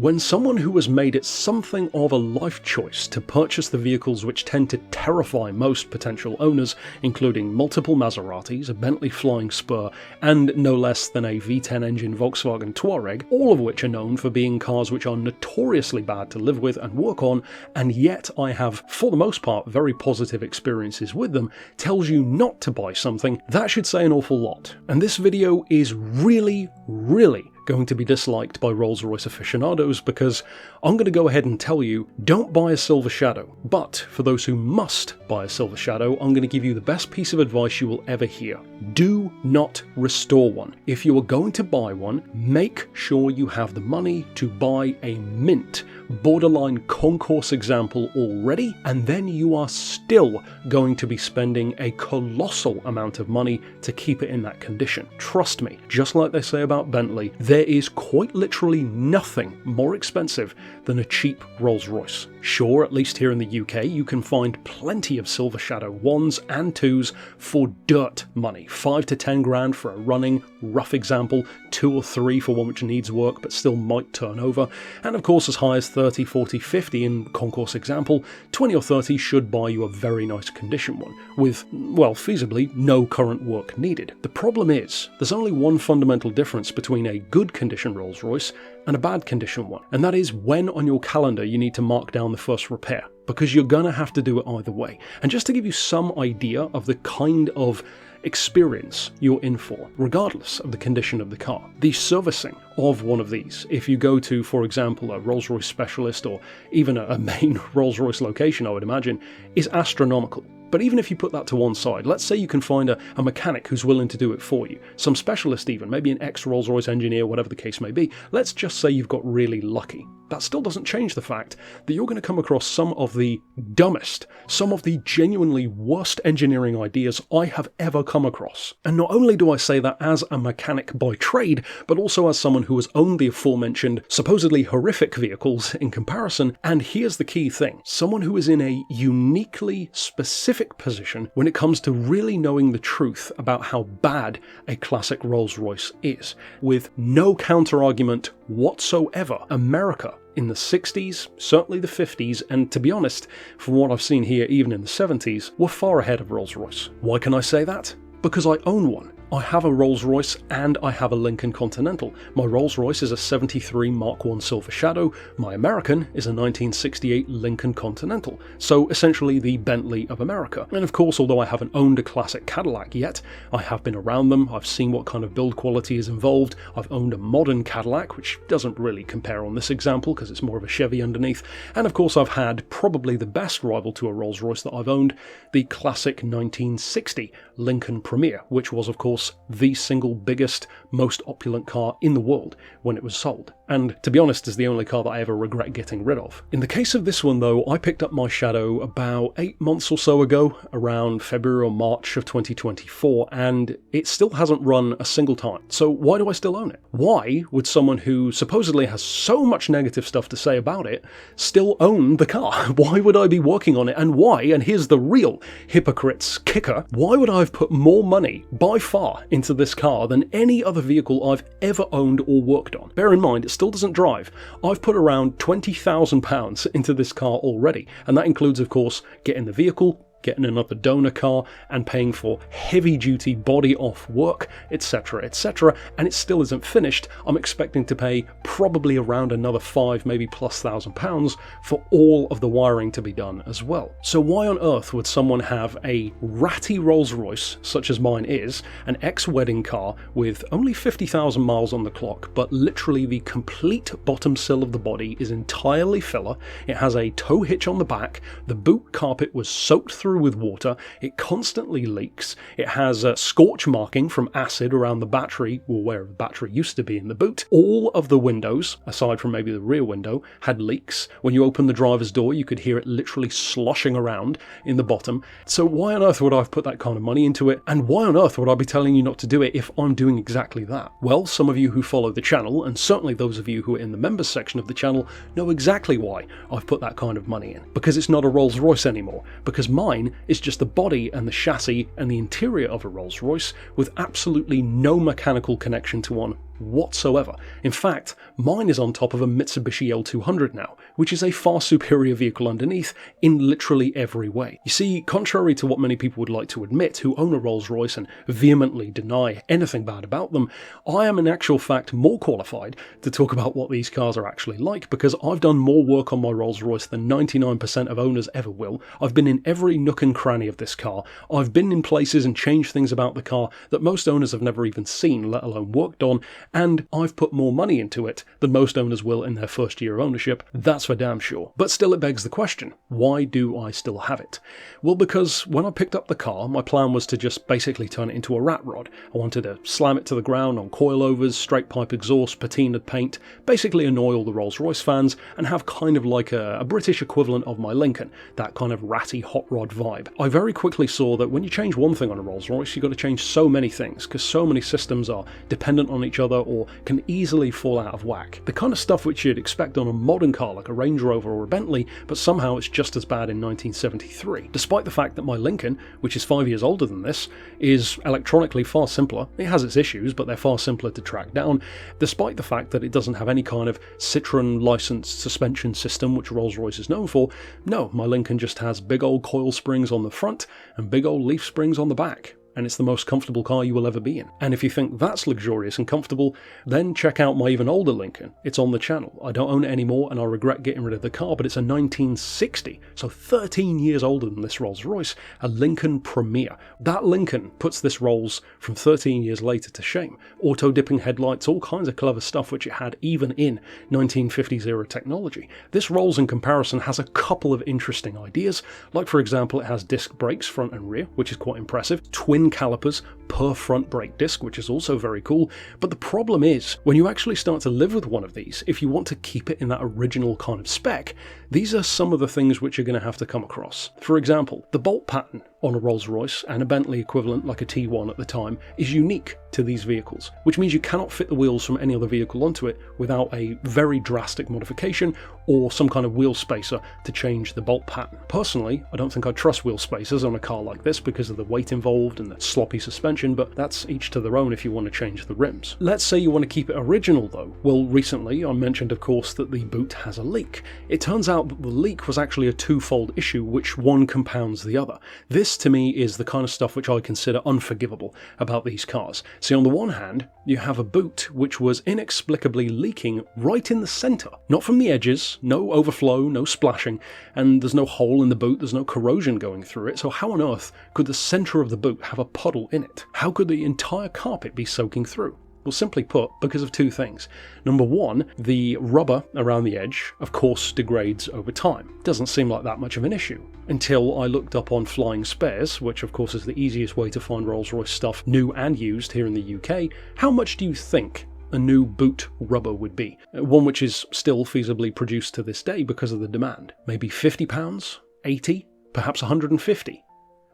When someone who has made it something of a life choice to purchase the vehicles which tend to terrify most potential owners, including multiple Maseratis, a Bentley Flying Spur, and no less than a V10 engine Volkswagen Touareg, all of which are known for being cars which are notoriously bad to live with and work on, and yet I have, for the most part, very positive experiences with them, tells you not to buy something, that should say an awful lot. And this video is really going to be disliked by Rolls Royce aficionados because I'm going to go ahead and tell you, don't buy a Silver Shadow. But for those who must buy a Silver Shadow, I'm going to give you the best piece of advice you will ever hear. Do not restore one. If you are going to buy one, make sure you have the money to buy a mint, borderline concourse example already, and then you are still going to be spending a colossal amount of money to keep it in that condition. Trust me, just like they say about Bentley, there is quite literally nothing more expensive than a cheap Rolls Royce. Sure, at least here in the UK, you can find plenty of Silver Shadow 1s and 2s for dirt money. 5 to 10 grand for a running, rough example, 2 or 3 for one which needs work but still might turn over, and of course as high as 30, 40, 50 in concourse example, 20 or 30 should buy you a very nice condition one, with, well, feasibly no current work needed. The problem is, there's only one fundamental difference between a good condition Rolls Royce and a bad condition one, and that is when on your calendar you need to mark down the first repair, because you're gonna have to do it either way. And just to give you some idea of the kind of experience you're in for, regardless of the condition of the car, the servicing of one of these, if you go to, for example, a Rolls Royce specialist or even a main Rolls Royce location, I would imagine, is astronomical. But even if you put that to one side, let's say you can find a mechanic who's willing to do it for you, some specialist even, maybe an ex-Rolls Royce engineer, whatever the case may be. Let's just say you've got really lucky. That still doesn't change the fact that you're going to come across some of the dumbest, some of the genuinely worst engineering ideas I have ever come across. And not only do I say that as a mechanic by trade, but also as someone who has owned the aforementioned supposedly horrific vehicles in comparison. And here's the key thing, someone who is in a uniquely specific position when it comes to really knowing the truth about how bad a classic Rolls Royce is. With no counter-argument whatsoever, America in the 60s, certainly the 50s, and to be honest, from what I've seen here even in the 70s, were far ahead of Rolls Royce. Why can I say that? Because I own one. I have a Rolls Royce and I have a Lincoln Continental. My Rolls Royce is a 73 Mark I Silver Shadow, my American is a 1968 Lincoln Continental, so essentially the Bentley of America. And of course, although I haven't owned a classic Cadillac yet, I have been around them, I've seen what kind of build quality is involved, I've owned a modern Cadillac, which doesn't really compare on this example because it's more of a Chevy underneath, and of course I've had probably the best rival to a Rolls Royce that I've owned, the classic 1960 Lincoln Premier, which was of course the single biggest, most opulent car in the world when it was sold, and to be honest is the only car that I ever regret getting rid of. In the case of this one though, I picked up my Shadow about 8 months or so ago, around February or March of 2024, and it still hasn't run a single time. So why do I still own it? Why would someone who supposedly has so much negative stuff to say about it still own the car? Why would I be working on it, and why, and here's the real hypocrite's kicker, why would I have put more money by far into this car than any other vehicle I've ever owned or worked on? Bear in mind, it still doesn't drive. I've put around £20,000 into this car already, and that includes, of course, getting the vehicle, getting another donor car, and paying for heavy-duty body-off work, etc, etc, and it still isn't finished. I'm expecting to pay probably around another £5,000, maybe plus £1,000 for all of the wiring to be done as well. So why on earth would someone have a ratty Rolls Royce, such as mine is, an ex-wedding car with only 50,000 miles on the clock, but literally the complete bottom sill of the body is entirely filler, it has a tow hitch on the back, the boot carpet was soaked through with water, it constantly leaks, it has a scorch marking from acid around the battery, or where the battery used to be in the boot. All of the windows, aside from maybe the rear window, had leaks. When you open the driver's door, you could hear it literally sloshing around in the bottom. So why on earth would I have put that kind of money into it? And why on earth would I be telling you not to do it if I'm doing exactly that? Well, some of you who follow the channel, and certainly those of you who are in the members section of the channel, know exactly why I've put that kind of money in. Because it's not a Rolls Royce anymore. Because mine is just the body and the chassis and the interior of a Rolls Royce with absolutely no mechanical connection to one whatsoever. In fact, mine is on top of a Mitsubishi L200 now, which is a far superior vehicle underneath in literally every way. You see, contrary to what many people would like to admit who own a Rolls Royce and vehemently deny anything bad about them, I am in actual fact more qualified to talk about what these cars are actually like, because I've done more work on my Rolls Royce than 99% of owners ever will. I've been in every nook and cranny of this car. I've been in places and changed things about the car that most owners have never even seen, let alone worked on, and I've put more money into it than most owners will in their first year of ownership. That's for damn sure. But still, it begs the question, why do I still have it? Well, because when I picked up the car, my plan was to just basically turn it into a rat rod. I wanted to slam it to the ground on coilovers, straight pipe exhaust, patinaed paint, basically annoy all the Rolls Royce fans, and have kind of like a British equivalent of my Lincoln, that kind of ratty hot rod vibe. I very quickly saw that when you change one thing on a Rolls Royce, you've got to change so many things, because so many systems are dependent on each other or can easily fall out of whack. The kind of stuff which you'd expect on a modern car like a Range Rover or a Bentley, but somehow it's just as bad in 1973. Despite the fact that my Lincoln, which is 5 years older than this, is electronically far simpler. It has its issues, but they're far simpler to track down, despite the fact that it doesn't have any kind of Citroen licensed suspension system which Rolls-Royce is known for. No, my Lincoln just has big old coil springs on the front and big old leaf springs on the back. And it's the most comfortable car you will ever be in. And if you think that's luxurious and comfortable, then check out my even older Lincoln. It's on the channel. I don't own it anymore and I regret getting rid of the car, but it's a 1960, so 13 years older than this Rolls Royce, a Lincoln Premier. That Lincoln puts this Rolls from 13 years later to shame. Auto-dipping headlights, all kinds of clever stuff which it had even in 1950s era technology. This Rolls in comparison has a couple of interesting ideas, like for example it has disc brakes front and rear, which is quite impressive, twin calipers per front brake disc, which is also very cool. But the problem is, when you actually start to live with one of these, if you want to keep it in that original kind of spec, these are some of the things which you're going to have to come across. For example, the bolt pattern on a Rolls Royce and a Bentley equivalent like a T1 at the time is unique to these vehicles, which means you cannot fit the wheels from any other vehicle onto it without a very drastic modification or some kind of wheel spacer to change the bolt pattern. Personally, I don't think I'd trust wheel spacers on a car like this because of the weight involved and the sloppy suspension, but that's each to their own if you want to change the rims. Let's say you want to keep it original though. Well, recently I mentioned of course that the boot has a leak. It turns out that the leak was actually a twofold issue, which one compounds the other. This to me is the kind of stuff which I consider unforgivable about these cars. See, on the one hand, you have a boot which was inexplicably leaking right in the centre, not from the edges, no overflow, no splashing, and there's no hole in the boot, there's no corrosion going through it, so how on earth could the centre of the boot have a puddle in it? How could the entire carpet be soaking through? Well, simply put, because of two things. Number one, the rubber around the edge, of course, degrades over time. Doesn't seem like that much of an issue. Until I looked up on Flying Spares, which of course is the easiest way to find Rolls-Royce stuff, new and used here in the UK. How much do you think a new boot rubber would be? One which is still feasibly produced to this day because of the demand. Maybe £50? 80? Perhaps 150?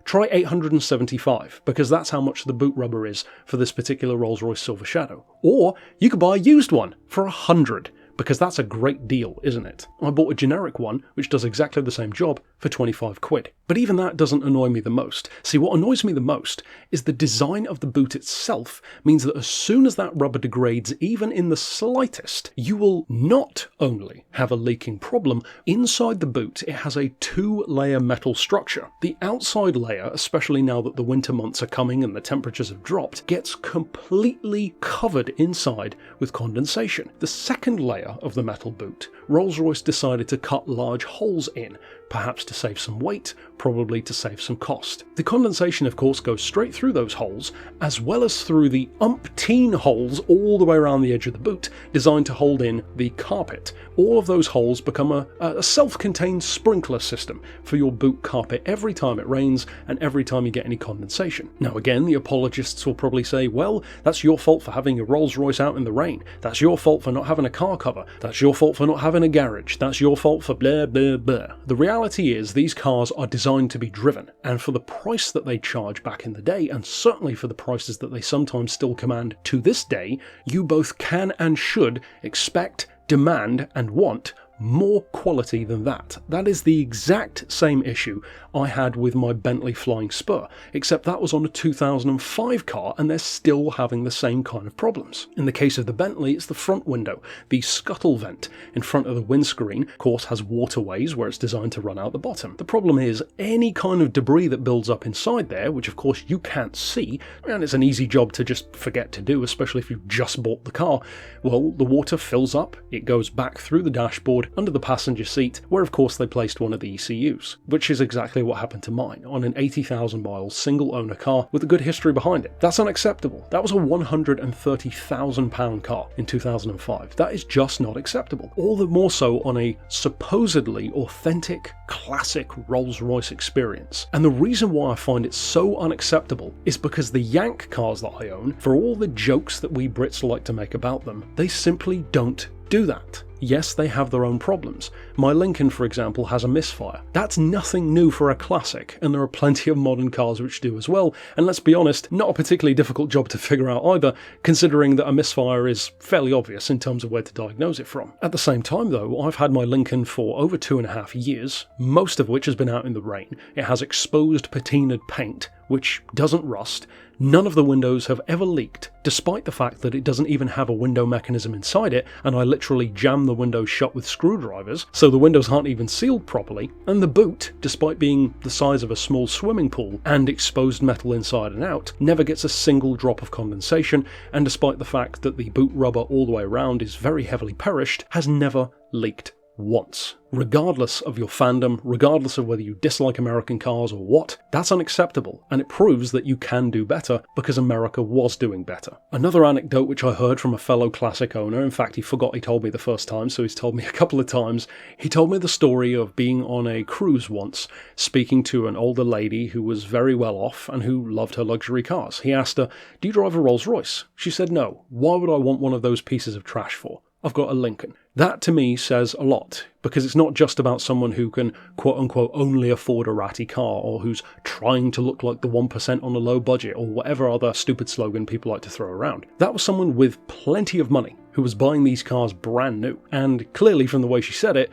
Try 875, because that's how much the boot rubber is for this particular Rolls-Royce Silver Shadow. Or you could buy a used one for 100, because that's a great deal, isn't it? I bought a generic one, which does exactly the same job, for 25 quid. But even that doesn't annoy me the most. See, what annoys me the most is the design of the boot itself means that as soon as that rubber degrades, even in the slightest, you will not only have a leaking problem, inside the boot it has a two-layer metal structure. The outside layer, especially now that the winter months are coming and the temperatures have dropped, gets completely covered inside with condensation. The second layer of the metal boot, Rolls-Royce decided to cut large holes in, perhaps to save some weight, probably to save some cost. The condensation of course goes straight through those holes, as well as through the umpteen holes all the way around the edge of the boot, designed to hold in the carpet. All of those holes become a self-contained sprinkler system for your boot carpet every time it rains and every time you get any condensation. Now again, the apologists will probably say, well, that's your fault for having your Rolls Royce out in the rain, that's your fault for not having a car cover, that's your fault for not having a garage, that's your fault for blah blah blah. The reality is these cars are designed to be driven, and for the price that they charge back in the day, and certainly for the prices that they sometimes still command to this day, you both can and should expect, demand and want more quality than that. That is the exact same issue I had with my Bentley Flying Spur, except that was on a 2005 car and they're still having the same kind of problems. In the case of the Bentley, it's the front window. The scuttle vent in front of the windscreen, of course, has waterways where it's designed to run out the bottom. The problem is any kind of debris that builds up inside there, which of course you can't see, and it's an easy job to just forget to do, especially if you've just bought the car, well, the water fills up, it goes back through the dashboard under the passenger seat, where of course they placed one of the ECUs, which is exactly what happened to mine on an 80,000 mile single owner car with a good history behind it. That's unacceptable. That was a £130,000 car in 2005. That is just not acceptable. All the more so on a supposedly authentic, classic Rolls Royce experience. And the reason why I find it so unacceptable is because the Yank cars that I own, for all the jokes that we Brits like to make about them, they simply don't do that. Yes, they have their own problems. My Lincoln, for example, has a misfire. That's nothing new for a classic, and there are plenty of modern cars which do as well, and let's be honest, not a particularly difficult job to figure out either, considering that a misfire is fairly obvious in terms of where to diagnose it from. At the same time though, I've had my Lincoln for over 2.5 years, most of which has been out in the rain. It has exposed patinaed paint, which doesn't rust. None of the windows have ever leaked, despite the fact that it doesn't even have a window mechanism inside it, and I literally jam the windows shut with screwdrivers, so the windows aren't even sealed properly, and the boot, despite being the size of a small swimming pool and exposed metal inside and out, never gets a single drop of condensation, and despite the fact that the boot rubber all the way around is very heavily perished, has never leaked once. Regardless of your fandom, regardless of whether you dislike American cars or what, that's unacceptable, and it proves that you can do better because America was doing better. Another anecdote which I heard from a fellow classic owner, in fact he forgot he told me the first time, so he's told me a couple of times, he told me the story of being on a cruise once, speaking to an older lady who was very well off and who loved her luxury cars. He asked her, "Do you drive a Rolls Royce?" She said, "No. Why would I want one of those pieces of trash for? I've got a Lincoln." That to me says a lot, because it's not just about someone who can quote-unquote only afford a ratty car, or who's trying to look like the 1% on a low budget, or whatever other stupid slogan people like to throw around. That was someone with plenty of money who was buying these cars brand new, and clearly from the way she said it,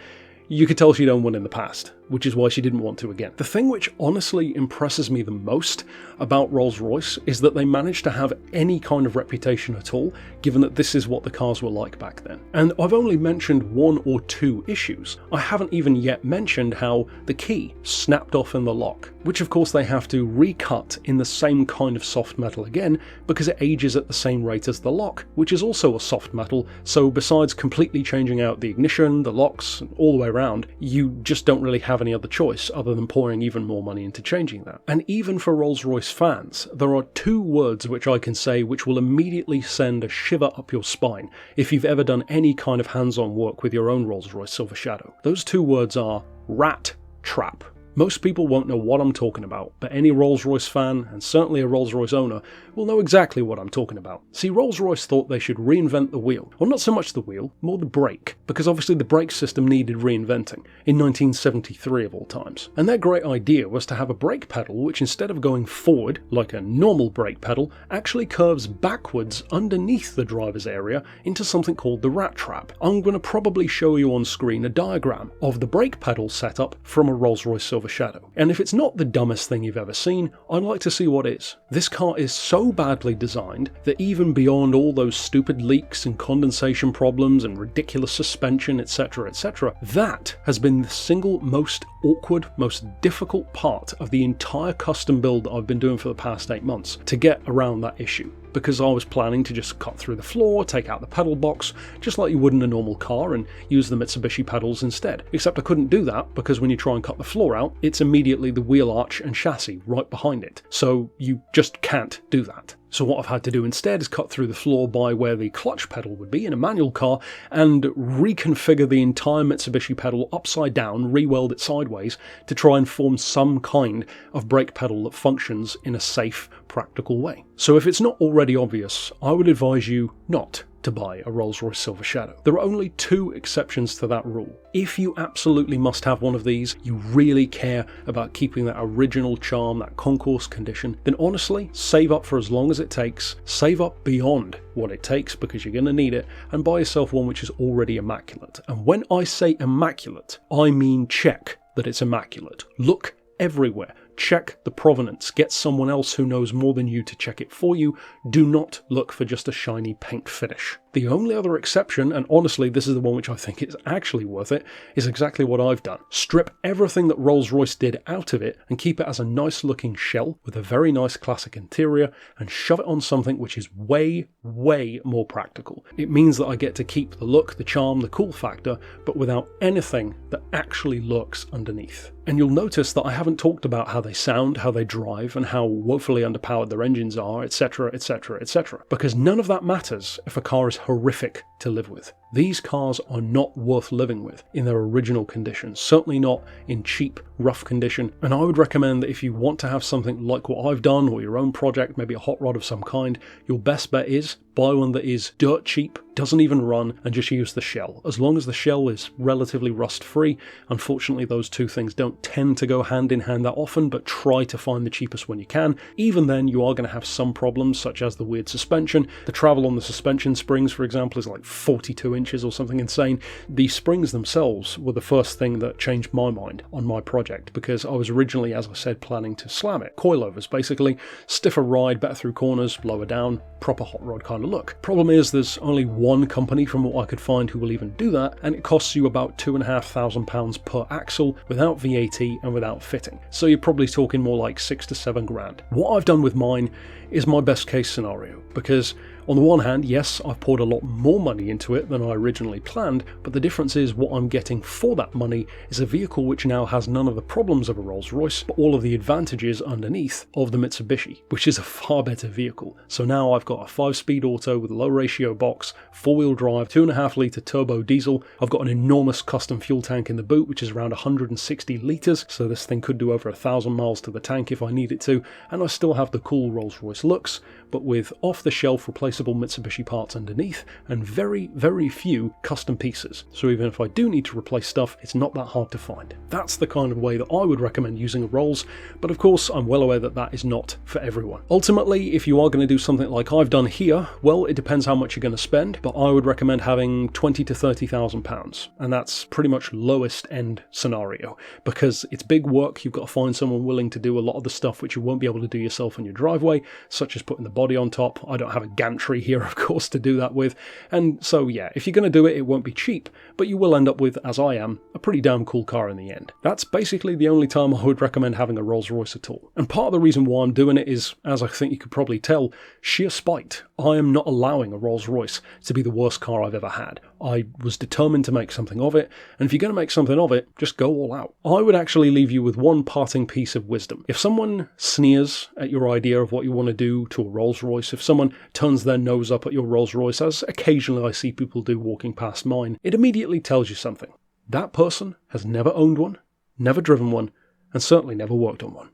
you could tell she'd owned one in the past, which is why she didn't want to again. The thing which honestly impresses me the most about Rolls Royce is that they managed to have any kind of reputation at all, given that this is what the cars were like back then. And I've only mentioned 1 or 2 issues. I haven't even yet mentioned how the key snapped off in the lock, which of course they have to recut in the same kind of soft metal again, because it ages at the same rate as the lock, which is also a soft metal, so besides completely changing out the ignition, the locks, all the way around, you just don't really have any other choice other than pouring even more money into changing that. And even for Rolls-Royce fans, there are 2 words which I can say which will immediately send a shiver up your spine if you've ever done any kind of hands-on work with your own Rolls-Royce Silver Shadow. Those 2 words are rat trap. Most people won't know what I'm talking about, but any Rolls-Royce fan, and certainly a Rolls-Royce owner, will know exactly what I'm talking about. See, Rolls-Royce thought they should reinvent the wheel. Well, not so much the wheel, more the brake, because obviously the brake system needed reinventing, in 1973 of all times. And their great idea was to have a brake pedal which, instead of going forward, like a normal brake pedal, actually curves backwards underneath the driver's area into something called the rat trap. I'm going to probably show you on screen a diagram of the brake pedal setup from a Rolls-Royce Silver Shadow. And if it's not the dumbest thing you've ever seen, I'd like to see what is. This car is so badly designed that even beyond all those stupid leaks and condensation problems and ridiculous suspension, etc., etc., that has been the single most awkward, most difficult part of the entire custom build that I've been doing for the past 8 months to get around that issue. Because I was planning to just cut through the floor, take out the pedal box, just like you would in a normal car, and use the Mitsubishi pedals instead. Except I couldn't do that, because when you try and cut the floor out, it's immediately the wheel arch and chassis right behind it. So you just can't do that. So what I've had to do instead is cut through the floor by where the clutch pedal would be in a manual car and reconfigure the entire Mitsubishi pedal upside down, re-weld it sideways to try and form some kind of brake pedal that functions in a safe, practical way. So if it's not already obvious, I would advise you not to buy a Rolls Royce Silver Shadow. There are only 2 exceptions to that rule. If you absolutely must have one of these, you really care about keeping that original charm, that concourse condition, then honestly, save up for as long as it takes, save up beyond what it takes because you're going to need it, and buy yourself one which is already immaculate. And when I say immaculate, I mean check that it's immaculate. Look everywhere. Check the provenance. Get someone else who knows more than you to check it for you. Do not look for just a shiny paint finish. The only other exception, and honestly this is the one which I think is actually worth it, is exactly what I've done. Strip everything that Rolls Royce did out of it and keep it as a nice looking shell with a very nice classic interior and shove it on something which is way, way more practical. It means that I get to keep the look, the charm, the cool factor, but without anything that actually lurks underneath. And you'll notice that I haven't talked about how they sound, how they drive, and how woefully underpowered their engines are, etc, etc, etc. Because none of that matters if a car is horrific to live with. These cars are not worth living with in their original condition, certainly not in cheap, rough condition, and I would recommend that if you want to have something like what I've done, or your own project, maybe a hot rod of some kind, your best bet is buy one that is dirt cheap, doesn't even run, and just use the shell. As long as the shell is relatively rust-free, unfortunately those 2 things don't tend to go hand in hand that often, but try to find the cheapest one you can. Even then, you are going to have some problems, such as the weird suspension. The travel on the suspension springs, for example, is like 42 inches or something insane. The springs themselves were the first thing that changed my mind on my project, because I was originally, as I said, planning to slam it. Coilovers, basically. Stiffer ride, better through corners, lower down, proper hot rod kind of look. Problem is, there's only one company from what I could find who will even do that, and it costs you about £2,500 per axle without VAT and without fitting. So you're probably talking more like 6 to 7 grand. What I've done with mine is my best case scenario, because on the one hand, yes, I've poured a lot more money into it than I originally planned, but the difference is what I'm getting for that money is a vehicle which now has none of the problems of a Rolls Royce, but all of the advantages underneath of the Mitsubishi, which is a far better vehicle. So now I've got a 5-speed auto with a low ratio box, 4-wheel drive, 2.5 litre turbo diesel. I've got an enormous custom fuel tank in the boot, which is around 160 litres, so this thing could do over 1,000 miles to the tank if I need it to, and I still have the cool Rolls Royce looks, but with off-the-shelf replaceable Mitsubishi parts underneath and very, very few custom pieces. So even if I do need to replace stuff, it's not that hard to find. That's the kind of way that I would recommend using a Rolls, but of course I'm well aware that that is not for everyone. Ultimately, if you are going to do something like I've done here, well, it depends how much you're going to spend, but I would recommend having £20,000 to £30,000, and that's pretty much lowest end scenario, because it's big work. You've got to find someone willing to do a lot of the stuff which you won't be able to do yourself in your driveway, such as putting the body on top. I don't have a gantry here, of course, to do that with, and so yeah, if you're going to do it, it won't be cheap, but you will end up with, as I am, a pretty damn cool car in the end. That's basically the only time I would recommend having a Rolls Royce at all, and part of the reason why I'm doing it is, as I think you could probably tell, sheer spite. I am not allowing a Rolls Royce to be the worst car I've ever had. I was determined to make something of it, and if you're going to make something of it, just go all out. I would actually leave you with one parting piece of wisdom. If someone sneers at your idea of what you want to do to a Rolls Royce, if someone turns their nose up at your Rolls Royce, as occasionally I see people do walking past mine, it immediately tells you something. That person has never owned one, never driven one, and certainly never worked on one.